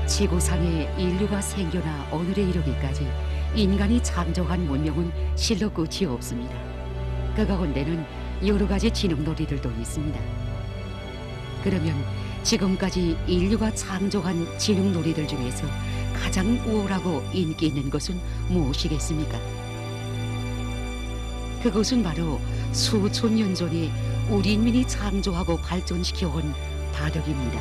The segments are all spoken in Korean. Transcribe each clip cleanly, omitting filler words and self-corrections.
지구상에 인류가 생겨나 오늘에 이르기까지 인간이 창조한 문명은 실로 끝이 없습니다. 그 가운데는 여러 가지 지능놀이들도 있습니다. 그러면 지금까지 인류가 창조한 지능놀이들 중에서 가장 우월하고 인기 있는 것은 무엇이겠습니까? 그것은 바로 수천 년 전에 우리 인민이 창조하고 발전시켜온 바둑입니다.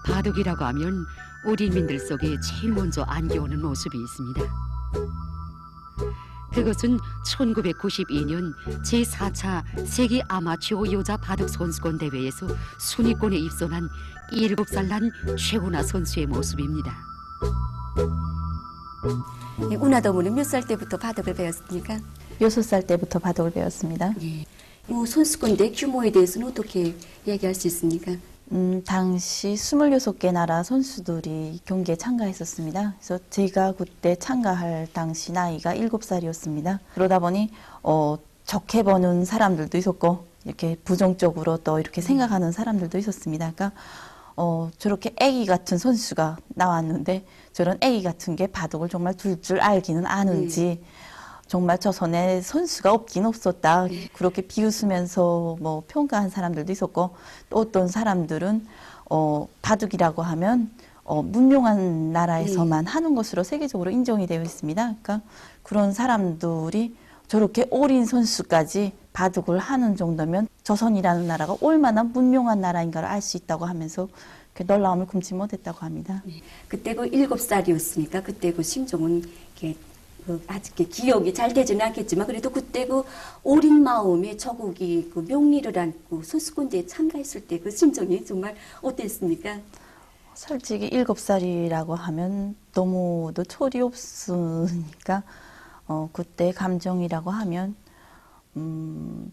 바둑이라고 하면 우리 인민들 속에 제일 먼저 안겨오는 모습이 있습니다. 그것은 1992년 제4차 세계 아마추어 여자 바둑 선수권 대회에서 순위권에 입선한 7살 난 최훈아 선수의 모습입니다. 운하더무는 몇 살 때부터 바둑을 배웠습니까? 6살 때부터 바둑을 배웠습니다. 예. 선수권 대 규모에 대해서는 어떻게 얘기할 수 있습니까? 당시 26개 나라 선수들이 경기에 참가했었습니다. 그래서 제가 그때 참가할 당시 나이가 7살이었습니다. 그러다 보니 적해 보는 사람들도 있었고 이렇게 부정적으로 또 이렇게 생각하는 사람들도 있었습니다. 그러니까 저렇게 애기 같은 선수가 나왔는데 저런 애기 같은 게 바둑을 정말 둘 줄 알기는 아는지 정말 조선에 선수가 없긴 없었다. 그렇게 비웃으면서 뭐 평가한 사람들도 있었고 또 어떤 사람들은 바둑이라고 하면 문명한 나라에서만 하는 것으로 세계적으로 인정이 되어 있습니다. 그러니까 그런 사람들이 저렇게 어린 선수까지 바둑을 하는 정도면 조선이라는 나라가 얼마나 문명한 나라인가를 알 수 있다고 하면서 놀라움을 금치 못했다고 합니다. 그때 그 7살이었으니까 그때 그 심정은 이렇게 아직 기억이 잘 되지는 않겠지만 그래도 그때 그 어린 마음에 조국이 그 명리를 안고 선수권대회에 참가했을 때 그 심정이 정말 어땠습니까? 솔직히 7살이라고 하면 너무도 철이 없으니까 그때 감정이라고 하면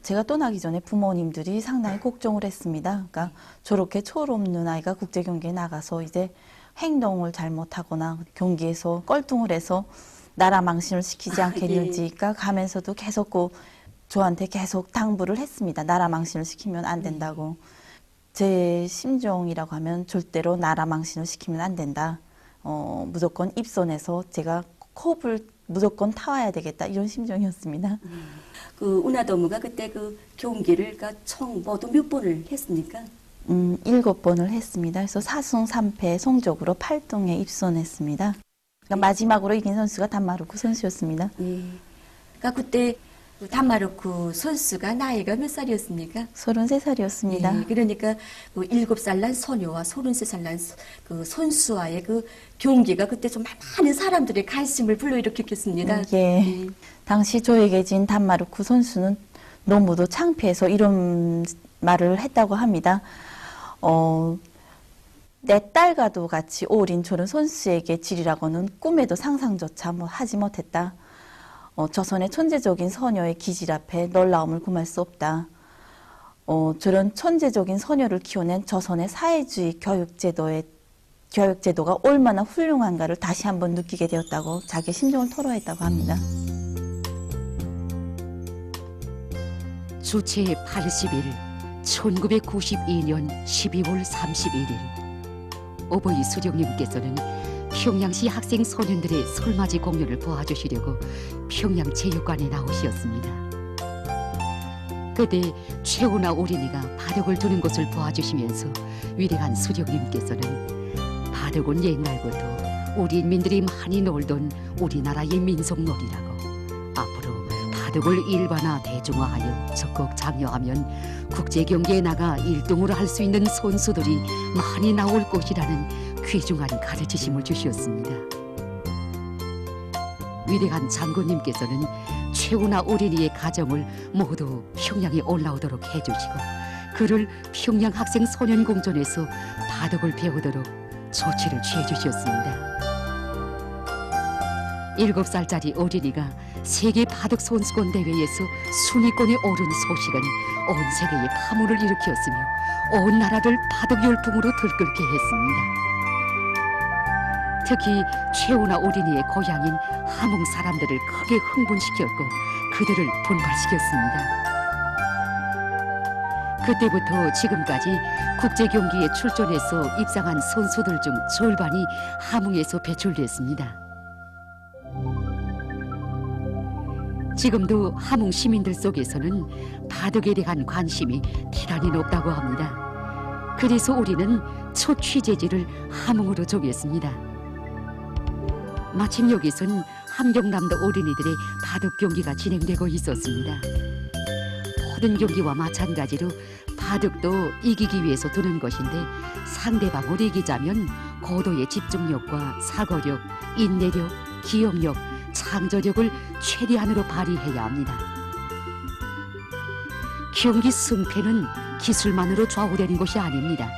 제가 떠나기 전에 부모님들이 상당히 걱정을 했습니다. 그러니까 저렇게 철 없는 아이가 국제 경기에 나가서 이제 행동을 잘못하거나 경기에서 껄뚱을 해서 나라 망신을 시키지 않겠는지 그러니까 가면서도 계속 저한테 계속 당부를 했습니다. 나라 망신을 시키면 안 된다고. 제 심정이라고 하면 절대로 나라 망신을 시키면 안 된다. 무조건 입선해서 제가 컵을 무조건 타와야 되겠다. 이런 심정이었습니다. 그 운하더무가 그때 그 경기를 총 모두 몇 번을 했습니까? 7번을 했습니다. 그래서 4승 3패 성적으로 8등에 입선했습니다. 그러니까 마지막으로 이긴 선수가 단마루크 선수였습니다. 예. 그러니까 그때 그 단마루크 선수가 나이가 몇 살이었습니까? 33살이었습니다. 예. 그러니까 그 7살 난 소녀와 33살 난 그 선수와의 그 경기가 그때 좀 많은 사람들의 관심을 불러일으켰겠습니다. 예. 당시 저에게 진 단마루크 선수는 너무도 창피해서 이런 말을 했다고 합니다. 내 딸과도 같이 어린 저런 선수에게 지리라고는 꿈에도 상상조차 하지 못했다. 조선의 천재적인 소녀의 기질 앞에 놀라움을 금할 수 없다. 저런 천재적인 소녀를 키워낸 조선의 사회주의 교육제도가 얼마나 훌륭한가를 다시 한번 느끼게 되었다고 자기 심정을 토로했다고 합니다. 주체 80일 1992년 12월 31일 어버이 수령님께서는 평양시 학생 소년들의 설맞이 공연을 도와주시려고 평양 체육관에 나오셨습니다. 그때 최훈아 어린이가 바둑을 두는 것을 도와주시면서 위대한 수령님께서는 바둑은 옛날부터 우리 인민들이 많이 놀던 우리나라의 민속놀이라고 앞으로 바둑을 일반화 대중화하여 적극 참여하면 국제경기에 나가 1등으로 할 수 있는 선수들이 많이 나올 것이라는 귀중한 가르치심을 주셨습니다. 위대한 장군님께서는 최훈아 어린이의 가정을 모두 평양에 올라오도록 해주시고 그를 평양 학생 소년공전에서 바둑을 배우도록 조치를 취해주셨습니다. 7살짜리 어린이가 세계 바둑 선수권 대회에서 순위권에 오른 소식은 온 세계에 파문을 일으켰으며 온 나라를 바둑 열풍으로 들끓게 했습니다. 특히 최우나 어린이의 고향인 함흥 사람들을 크게 흥분시켰고 그들을 분발시켰습니다. 그때부터 지금까지 국제경기에 출전해서 입상한 선수들 중 절반이 함흥에서 배출됐습니다. 지금도 함흥 시민들 속에서는 바둑에 대한 관심이 대단히 높다고 합니다. 그래서 우리는 첫 취재지를 함흥으로 정했습니다. 마침 여기선 함경남도 어린이들의 바둑 경기가 진행되고 있었습니다. 모든 경기와 마찬가지로 바둑도 이기기 위해서 두는 것인데 상대방을 이기자면 고도의 집중력과 사고력, 인내력, 기억력, 창조력을 최대한으로 발휘해야 합니다. 경기 승패는 기술만으로 좌우되는 것이 아닙니다.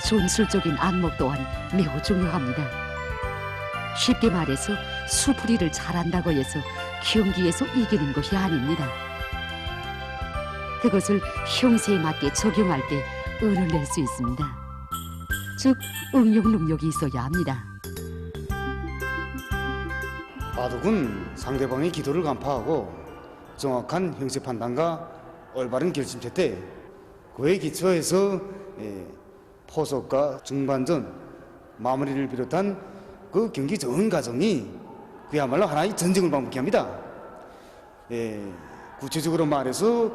전술적인 안목 또한 매우 중요합니다. 쉽게 말해서 수풀이를 잘한다고 해서 경기에서 이기는 것이 아닙니다. 그것을 형세에 맞게 적용할 때 은을 낼 수 있습니다. 즉, 응용 능력이 있어야 합니다. 바둑은 상대방의 기도를 간파하고 정확한 형세 판단과 올바른 결심체 때 그에 기초해서 포석과 중반전, 마무리를 비롯한 그 경기 전 과정이 그야말로 하나의 전쟁을 방불케 합니다. 구체적으로 말해서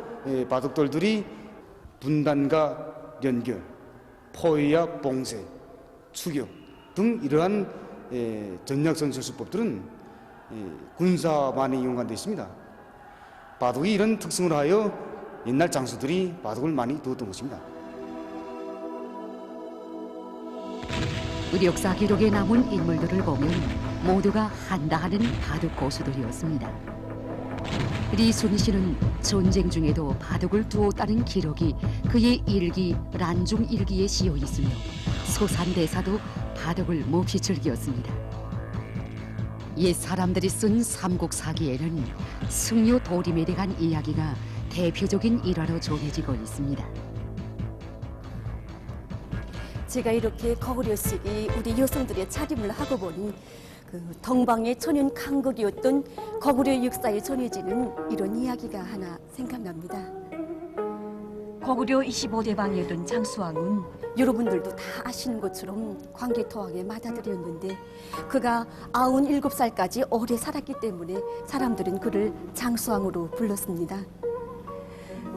바둑돌들이 분단과 연결, 포위와 봉쇄, 추격 등 이러한 전략 전술수법들은 군사 많이 이용한 데 있습니다. 바둑이 이런 특성을 하여 옛날 장수들이 바둑을 많이 두었던 것입니다. 의력사 기록에 남은 인물들을 보면 모두가 한다하는 바둑 고수들이었습니다. 리순이 씨는 전쟁 중에도 바둑을 두었다는 기록이 그의 일기 란중 일기에 씌어 있으며 소산대사도 바둑을 몹시 즐겼습니다. 옛 사람들이 쓴 삼국사기에는 승려 도림에 대한 이야기가 대표적인 일화로 전해지고 있습니다. 제가 이렇게 거구려식이 우리 여성들의 차림을 하고 보니 그 덩방의 천연 강국이었던 거구려 역사에 전해지는 이런 이야기가 하나 생각납니다. 거구려 25대방이었던 장수왕은 여러분들도 다 아시는 것처럼 광개토왕의 맏아들이었는데 그가 97살까지 오래 살았기 때문에 사람들은 그를 장수왕으로 불렀습니다.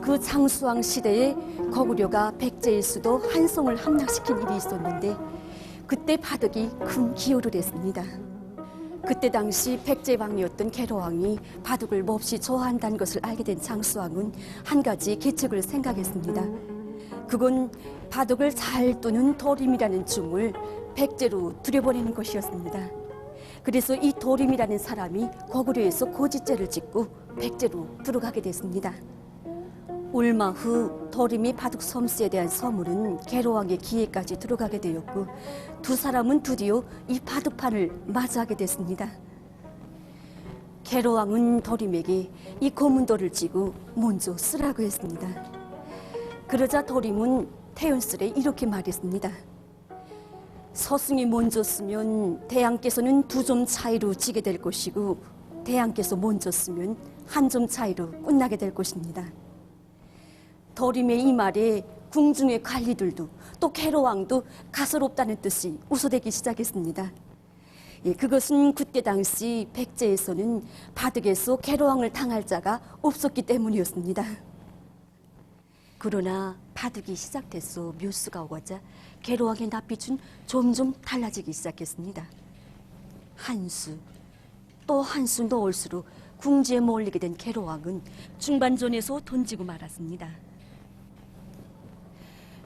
그 장수왕 시대에 거구려가 백제의 수도 한성을 함락시킨 일이 있었는데 그때 바둑이 큰 기여를 했습니다. 그때 당시 백제왕이었던 계로왕이 바둑을 몹시 좋아한다는 것을 알게 된 장수왕은 한 가지 계책을 생각했습니다. 그건 바둑을 잘 두는 도림이라는 중을 백제로 들여보내는 것이었습니다. 그래서 이 도림이라는 사람이 거구려에서 고지죄를 짓고 백제로 들어가게 됐습니다. 얼마 후 도림이 바둑 섬수에 대한 서물은 계로왕의 기회까지 들어가게 되었고 두 사람은 드디어 이 바둑판을 맞이하게 됐습니다. 계로왕은 도림에게 이 고문도를 쥐고 먼저 쓰라고 했습니다. 그러자 도림은 태연스레 이렇게 말했습니다. 서승이 먼저 쓰면 대왕께서는 2점 차이로 지게 될 것이고 대왕께서 먼저 쓰면 1점 차이로 끝나게 될 것입니다. 도림의 이 말에 궁중의 관리들도 또 계로왕도 가소롭다는 뜻이 웃어대기 시작했습니다. 그것은 그때 당시 백제에서는 바둑에서 계로왕을 당할 자가 없었기 때문이었습니다. 그러나 바둑이 시작돼서 묘수가 오고자 계로왕의 낯빛은 점점 달라지기 시작했습니다. 한 수, 또 한 수 넣을수록 궁지에 몰리게 된 계로왕은 중반전에서 던지고 말았습니다.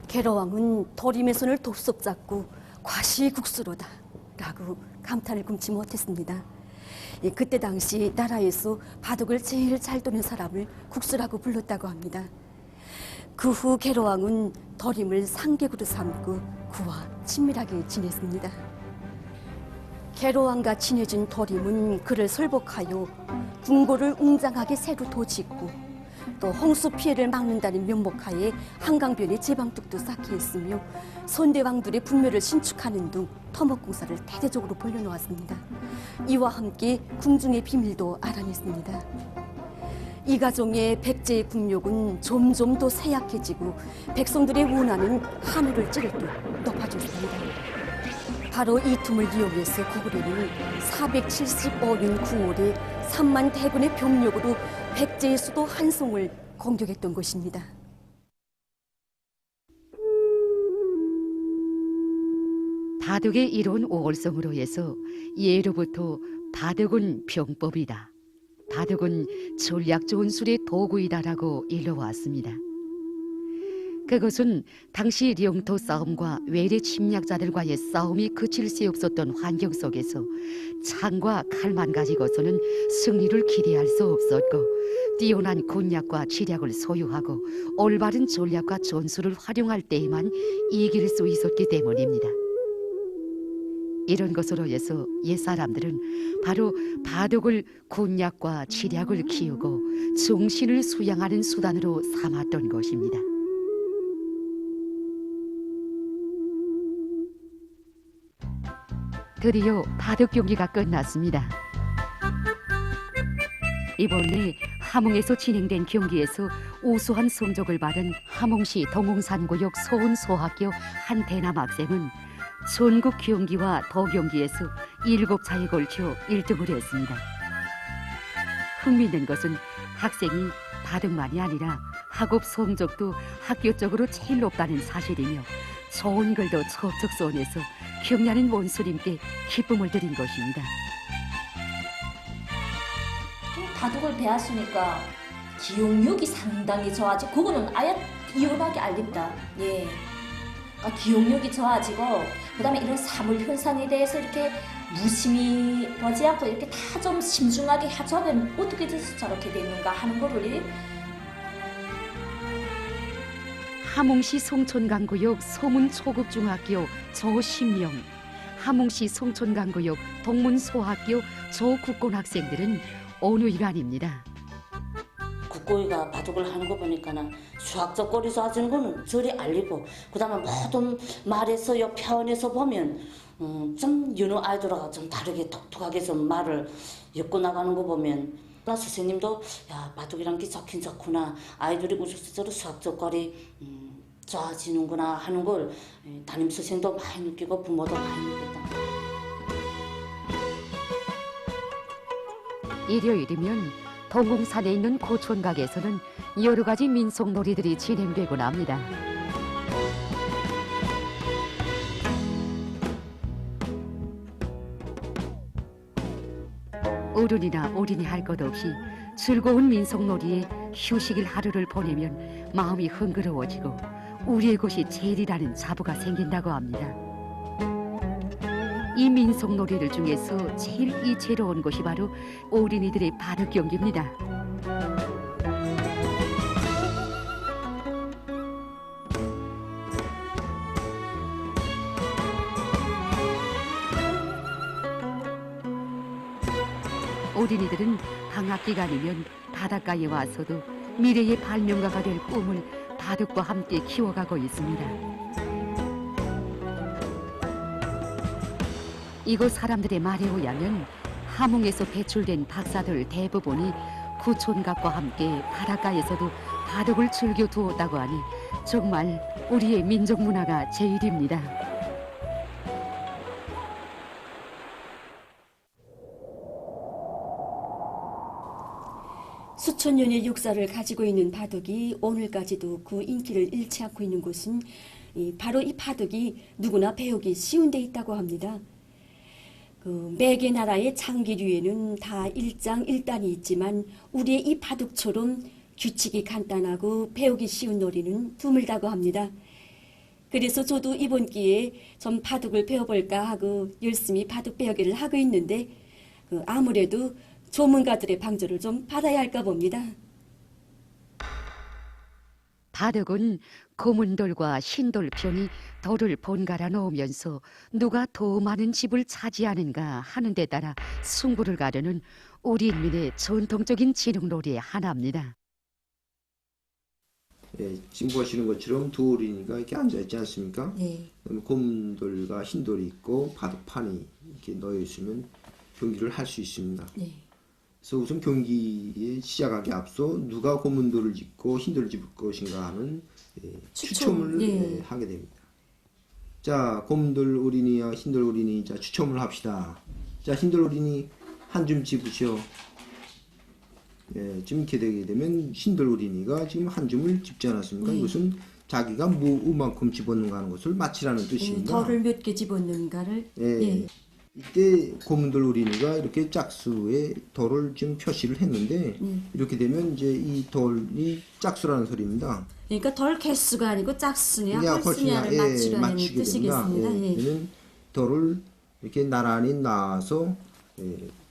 계로왕은 도림의 손을 덥석 잡고 과시국수로다 라고 감탄을 금치 못했습니다. 그때 당시 나라에서 바둑을 제일 잘 두는 사람을 국수라고 불렀다고 합니다. 그 후 계로왕은 도림을 상객으로 삼고 그와 친밀하게 지냈습니다. 계로왕과 친해진 도림은 그를 설복하여 궁궐을 웅장하게 새로 도짓고 또 홍수 피해를 막는다는 명목하에 한강변에 제방뚝도 쌓게 했으며 선대왕들의 분묘를 신축하는 등 토목공사를 대대적으로 벌려놓았습니다. 이와 함께 궁중의 비밀도 알아냈습니다. 이 가정의 백제의 국력은 점점 더 쇠약해지고 백성들의 원하는 하늘을 찌를 듯 높아졌습니다. 바로 이 틈을 이용해서 고구려는 475년 9월에 3만 대군의 병력으로 백제의 수도 한송을 공격했던 것입니다. 바둑의 이로운 오월성으로 해서 예로부터 바둑은 병법이다. 바둑은 전략 좋은 술의 도구이다라고 일러왔습니다. 그것은 당시 영토 싸움과 외래 침략자들과의 싸움이 그칠 새 없었던 환경 속에서 창과 칼만 가지고서는 승리를 기대할 수 없었고 뛰어난 군략과 지략을 소유하고 올바른 전략과 전술을 활용할 때에만 이길 수 있었기 때문입니다. 이런 것으로 해서 옛사람들은 바로 바둑을 군략과 지략을 키우고 정신을 수양하는 수단으로 삼았던 것입니다. 드디어 바둑 경기가 끝났습니다. 이번에 함흥에서 진행된 경기에서 우수한 성적을 받은 함흥시 동웅산구역 소은소학교 한 대남 학생은 전국 경기와 도경기에서 7차에 걸쳐 1등을 했습니다. 흥미있는 것은 학생이 바둑만이 아니라 학업 성적도 학교적으로 제일 높다는 사실이며 좋은 글도 척척선에서 경려하는 원수님께 기쁨을 드린 것입니다. 바둑을 배웠으니까 기억력이 상당히 좋아지고 그거는 아예 이혼하게 알립니다. 예. 그러니까 기억력이 좋아지고 그다음에 이런 사물 현상에 대해서 이렇게 무심히 보지 않고 이렇게 다 좀 심중하게 저건 어떻게 돼서 저렇게 됐는가 하는 거를 함흥시 송촌강구역 소문초급중학교 조10명, 함흥시 송촌강구역 동문소학교 조국곤 학생들은 온유일관입니다. 국고이가 바둑을 하는 거 보니까는 수학적 거리 좋아지는 거는 저리 알리고 그다음에 모든 말에서 표현에서 보면 좀 여느 아이들하고 좀 다르게 독특하게 좀 말을 엮고 나가는 거 보면 나 선생님도 야 바둑이란 게 좋긴 좋구나 아이들이 우스스로 수학적 거리 좋아지는구나 하는 걸 담임 선생도 많이 느끼고 부모도 많이 느꼈다. 일요일이면 동궁산에 있는 고촌각에서는 여러 가지 민속놀이들이 진행되곤 합니다. 어른이나 어린이 할 것 없이 즐거운 민속놀이에 휴식일 하루를 보내면 마음이 흥그러워지고 우리의 곳이 제일이라는 자부가 생긴다고 합니다. 이 민속놀이들 중에서 제일 이채로운 것이 바로 어린이들의 바둑 경기입니다. 어린이들은 방학 기간이면 바닷가에 와서도 미래의 발명가가 될 꿈을 바둑과 함께 키워가고 있습니다. 이곳 사람들의 말에 의하면 함흥에서 배출된 박사들 대부분이 구촌각과 함께 바닷가에서도 바둑을 즐겨 두었다고 하니 정말 우리의 민족 문화가 제일입니다. 수천 년의 역사를 가지고 있는 바둑이 오늘까지도 그 인기를 잃지 않고 있는 곳은 바로 이 바둑이 누구나 배우기 쉬운 데 있다고 합니다. 매개 나라의 장기류에는 다 일장일단이 있지만 우리의 이 바둑처럼 규칙이 간단하고 배우기 쉬운 놀이는 드물다고 합니다. 그래서 저도 이번 기회에 좀 바둑을 배워볼까 하고 열심히 바둑 배우기를 하고 있는데 아무래도 전문가들의 방조를 좀 받아야 할까 봅니다. 바둑은 고문돌과 신돌 편이 돌을 번갈아 놓으면서 누가 더 많은 집을 차지하는가 하는 데 따라 승부를 가르는 우리 인민의 전통적인 진흥놀이의 하나입니다. 예, 지금 보시는 것처럼 두 어린이가 이렇게 앉아 있지 않습니까? 네. 그다음에 곰돌과 흰돌이 있고 바둑판이 이렇게 놓여 있으면 경기를 할 수 있습니다. 네. 그래서 우선 경기에 시작하기 앞서 누가 곰돌을 짚고 흰돌을 짚을 것인가 하는 추첨을 네. 하게 됩니다. 자, 곰돌 어린이와 흰돌 어린이, 자, 추첨을 합시다. 자, 흰돌 어린이 한 줌 짚으시오. 예, 지금 이렇게 되게 되면 흰돌 어린이가 지금 한 줌을 짚지 않았습니까? 이것은 자기가 무만큼 집었는가 하는 것을 마치라는 뜻입니다. 덜을 몇 개 집었는가를. 예. 네. 이때 고문돌 어린이가 이렇게 짝수에 덜을 지금 표시를 했는데 이렇게 되면 이제 이 덜이 짝수라는 소리입니다. 그러니까 덜 개수가 아니고 짝수냐 그냥 홀수냐를 맞추라는 뜻이겠습니다. 예, 그러면 덜을 이렇게 나란히 놔서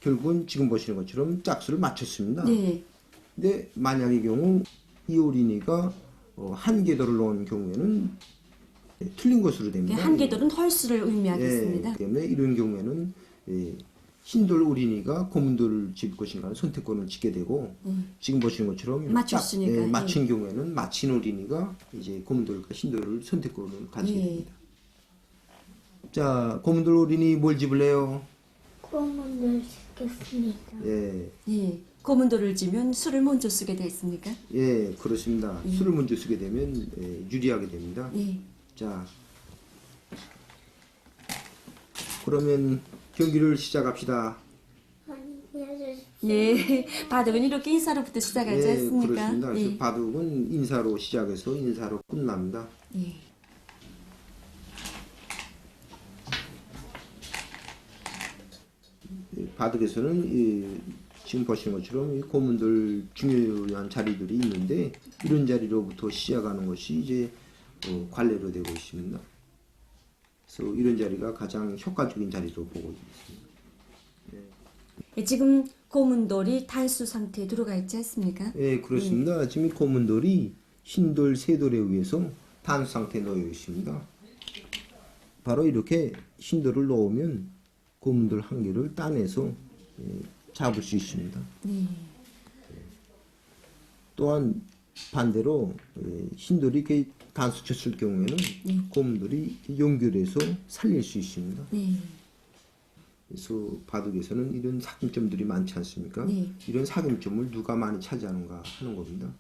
결국은 지금 보시는 것처럼 짝수를 맞췄습니다. 네. 근데 만약의 경우 이 어린이가 한 개 덜을 넣은 경우에는 틀린 것으로 됩니다. 한 개돌은 헐수를 의미하겠습니다. 때문에 이런 경우에는 흰돌 어린이가 고문돌을 집 것인가는 선택권을 짓게 되고 지금 보시는 것처럼 맞췄으니까, 맞힌 경우에는 맞힌 어린이가 이제 고문돌과 흰돌을 선택권을 가지게 됩니다. 자, 고문돌 어린이 뭘 집을래요? 콩을 씻겠습니다. 예, 예. 고문돌을 지면 술을 먼저 쓰게 됐습니까? 예, 그렇습니다. 술을 먼저 쓰게 되면 유리하게 됩니다. 예. 자, 그러면 경기를 시작합시다. 안녕히 예. 바둑은 이렇게 인사로부터 시작하지 않습니까? 그렇습니다. 그래서 예. 바둑은 인사로 시작해서 인사로 끝납니다. 예. 바둑에서는 지금 보시는 것처럼 이 고문들 중요한 자리들이 있는데 이런 자리로부터 시작하는 것이 이제 관례로 되고 있습니다. 그래서 이런 자리가 가장 효과적인 자리로 보고 있습니다. 예, 지금 고문돌이 단수 상태에 들어가 있지 않습니까? 예, 그렇습니다. 지금 이 고문돌이 흰돌, 새돌에 의해서 단수 상태에 놓여 있습니다. 바로 이렇게 흰돌을 넣으면 고문돌 한 개를 따내서 잡을 수 있습니다. 또한 반대로 흰돌이 이렇게 단수 쳤을 경우에는 고문돌이 연결해서 살릴 수 있습니다. 그래서 바둑에서는 이런 사금점들이 많지 않습니까? 이런 사금점을 누가 많이 차지하는가 하는 겁니다.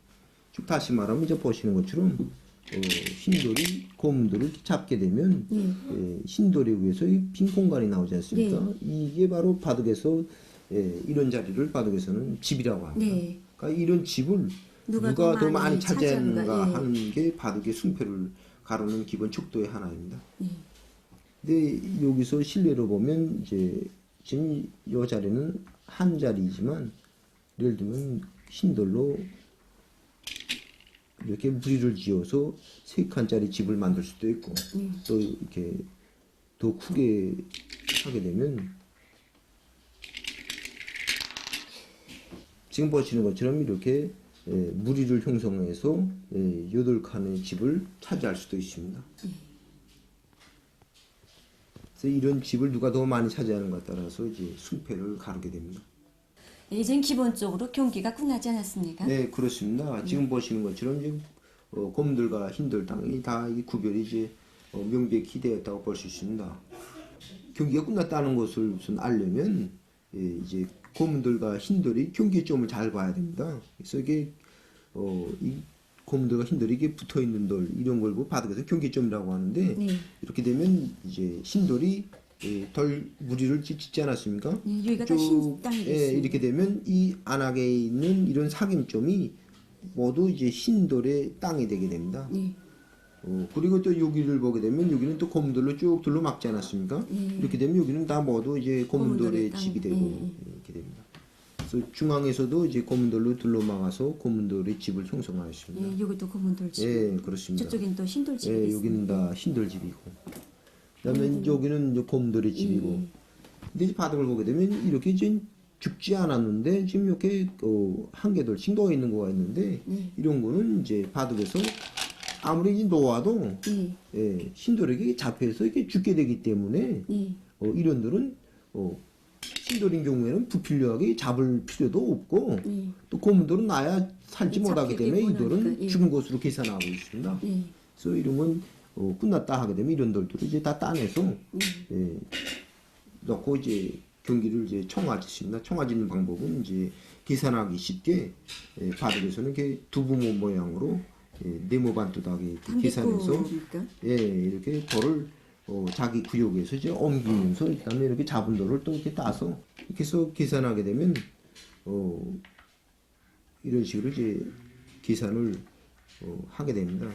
즉 다시 말하면 이제 보시는 것처럼 흰돌이 고문돌을 잡게 되면 흰돌에 의해서 빈 공간이 나오지 않습니까? 이게 바로 바둑에서 이런 자리를 바둑에서는 집이라고 합니다. 그러니까 이런 집을 누가 더 많이 차지하는가 하는 게 바둑의 승패를 가르는 기본 척도의 하나입니다. 근데 여기서 실내로 보면 이제 지금 이 자리는 한 자리이지만 예를 들면 흰돌로 이렇게 무리를 지어서 3칸짜리 집을 만들 수도 있고 또 이렇게 더 크게 하게 되면 지금 보시는 것처럼 이렇게 무리를 형성해서 8칸의 집을 차지할 수도 있습니다. 그래서 이런 집을 누가 더 많이 차지하는가에 따라서 이제 승패를 가르게 됩니다. 이젠 기본적으로 경기가 끝나지 않았습니까? 네, 그렇습니다. 지금 보시는 것처럼 지금 곰들과 흰돌 땅이 다 이 구별이 이제 명백히 되었다고 볼 수 있습니다. 경기가 끝났다는 것을 우선 알려면 이제 곰들과 흰돌이 경기점을 잘 봐야 됩니다. 그래서 이게 이 곰들과 흰돌이 이게 붙어 있는 돌 이런 걸 바둑에서 경기점이라고 하는데 이렇게 되면 이제 흰돌이 덜 무리를 짓지 않았습니까? 여기가 다 흰 땅이 됐습니다. 이렇게 되면 이 안악에 있는 이런 사김점이 모두 이제 흰돌의 땅이 되게 됩니다. 그리고 또 여기를 보게 되면 여기는 또 고문돌로 쭉 둘러막지 않았습니까? 이렇게 되면 여기는 다 모두 이제 고문돌의 집이 되고 이렇게 됩니다. 그래서 중앙에서도 이제 고문돌로 둘러막아서 고문돌의 집을 형성하였습니다. 여기도 고문돌 집. 예, 그렇습니다. 저쪽엔 또 흰돌 집이 예, 있습니다. 여기는 다 흰돌 집이고, 그다음에 여기는 이제 고문돌의 집이고. 근데 이제 바둑을 보게 되면 이렇게 이제 죽지 않았는데 지금 이렇게 한 개돌씩 놓여 있는 거가 있는데 이런 거는 이제 바둑에서 아무리 놓아도 흰돌에게 잡혀서 이렇게 죽게 되기 때문에 이런들은 신돌인 경우에는 부필요하게 잡을 필요도 없고 또 고문돌은 나야 살지 못하기 때문에 이 돌은 죽은 것으로 계산하고 있습니다. 그래서 이런 건 끝났다 하게 되면 이런 돌들을 이제 다 따내서 넣고 이제 경기를 이제 청아짓습니다. 청아짓는 방법은 이제 계산하기 쉽게 바둑에서는 이렇게 두부모 모양으로 네모반듯하게 이렇게 계산해서 이렇게 돌을 자기 구역에서 이제 옮기면서 그다음에 이렇게 잡은 돌을 또 이렇게 따서 이렇게 해서 계산하게 되면 이런 식으로 이제 계산을 하게 됩니다.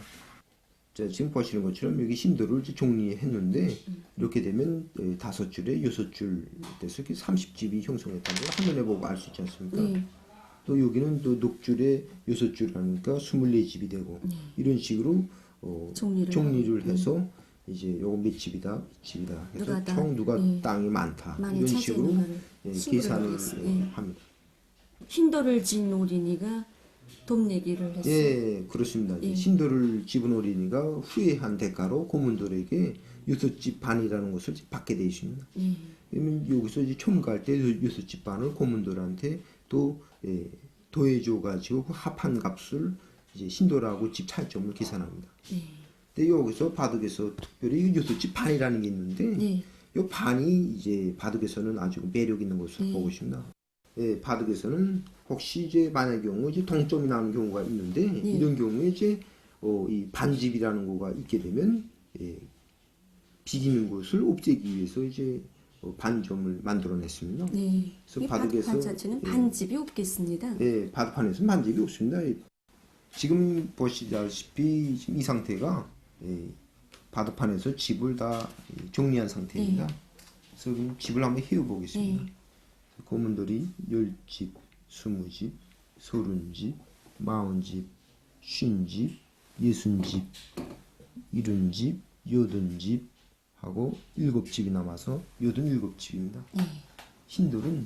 자, 지금 보시는 것처럼 여기 신도를 이제 정리했는데 이렇게 되면 5줄에 6줄 돼서 이렇게 30집이 형성했다는 걸 한눈에 보고 알 수 있지 않습니까? 또 여기는 또 6줄에 6줄 하니까 24집이 되고 이런 식으로 정리를 해서 이제 요거 몇 집이다, 해서 총 누가 땅이 많다 이런 식으로 계산을 합니다. 흰돌을 진 오린이가 돔내기를 했어요. 예, 그렇습니다. 신도를 집은 오린이가 후회한 대가로 고문돌에게 6집 반이라는 것을 받게 되어 있습니다. 그러면 여기서 이제 첨가할 때 6집 반을 고문돌한테 또 더해줘 가지고 합한 값을 이제 신도라고 집 차이점을 계산합니다. 근데 여기서 바둑에서 특별히 6집 반이라는 게 있는데 이 반이 이제 바둑에서는 아주 매력 있는 것으로 보고 있습니다. 바둑에서는 혹시 이제 만약 경우 이제 동점이 나는 경우가 있는데 이런 경우에 이제 이 반집이라는 거가 있게 되면 비기는 것을 없애기 위해서 이제 반점을 만들어냈습니다. 그래서 바둑에서 바둑판 자체는 반집이 없겠습니다. 바둑판에서는 반집이 없습니다. 지금 보시다시피 지금 이 상태가 바둑판에서 집을 다 정리한 상태입니다. 그래서 그럼 집을 한번 해보겠습니다. 고문돌이 10집, 20집, 30집, 40집, 50집, 60집, 70집, 80집 하고 7집이 남아서 87집입니다. 흰돌은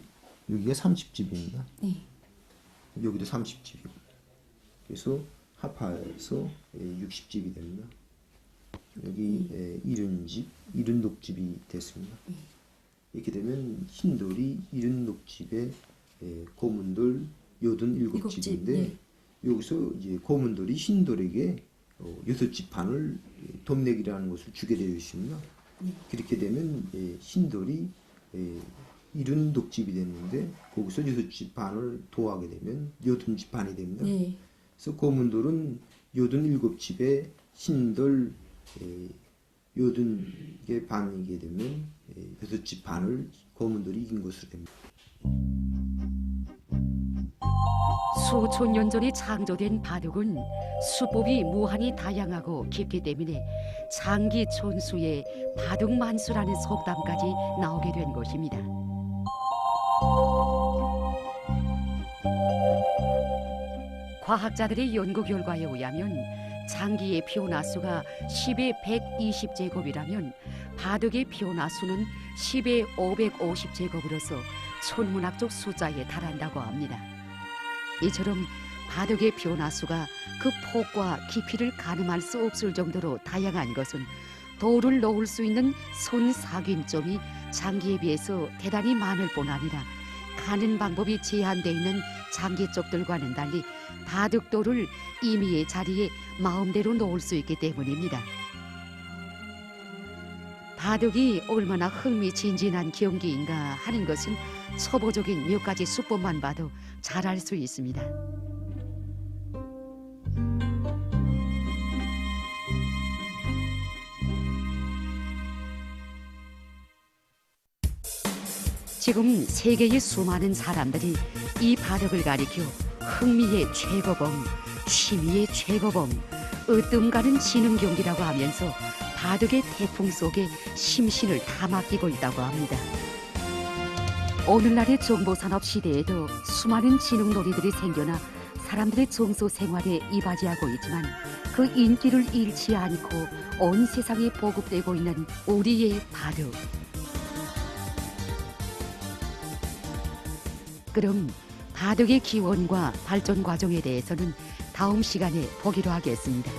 여기가 30집입니다. 여기도 30집이고 그래서 합해서 60집이 됩니다. 여기 70집, 76집이 됐습니다. 이렇게 되면 흰돌이 76집에 고문돌 87집인데 여기서 이제 고문돌이 흰돌에게 6집 반을 돔내기라는 것을 주게 되어 있습니다. 그렇게 되면 흰돌이 76집이 됐는데 거기서 6집 반을 더하게 되면 80집 반이 됩니다. 그래서 고문돌은 87집에 흰돌 80개 반이게 되면 6집 반을 고문돌이 이긴 것으로 됩니다. 수천 년 전에 창조된 바둑은 수법이 무한히 다양하고 깊기 때문에 장기 촌수의 바둑 만수라는 속담까지 나오게 된 것입니다. 과학자들의 연구 결과에 의하면 장기의 피오나수가 10의 120제곱이라면 바둑의 피오나수는 10의 550제곱으로서 천문학적 숫자에 달한다고 합니다. 이처럼 바둑의 피오나수가 그 폭과 깊이를 가늠할 수 없을 정도로 다양한 것은 돌을 놓을 수 있는 손 사귐점이 장기에 비해서 대단히 많을 뿐 아니라 가는 방법이 제한되어 있는 장기 쪽들과는 달리 바둑돌을 임의의 자리에 마음대로 놓을 수 있기 때문입니다. 바둑이 얼마나 흥미진진한 경기인가 하는 것은 초보적인 몇 가지 수법만 봐도 잘 알 수 있습니다. 지금 세계의 수많은 사람들이 이 바둑을 가리켜 흥미의 최고봉, 취미의 최고봉, 으뜸가는 지능 경기라고 하면서 바둑의 태풍 속에 심신을 다 맡기고 있다고 합니다. 오늘날의 정보산업 시대에도 수많은 지능놀이들이 생겨나 사람들의 정서 생활에 이바지하고 있지만 그 인기를 잃지 않고 온 세상에 보급되고 있는 우리의 바둑. 그럼 바둑의 기원과 발전 과정에 대해서는 다음 시간에 보기로 하겠습니다.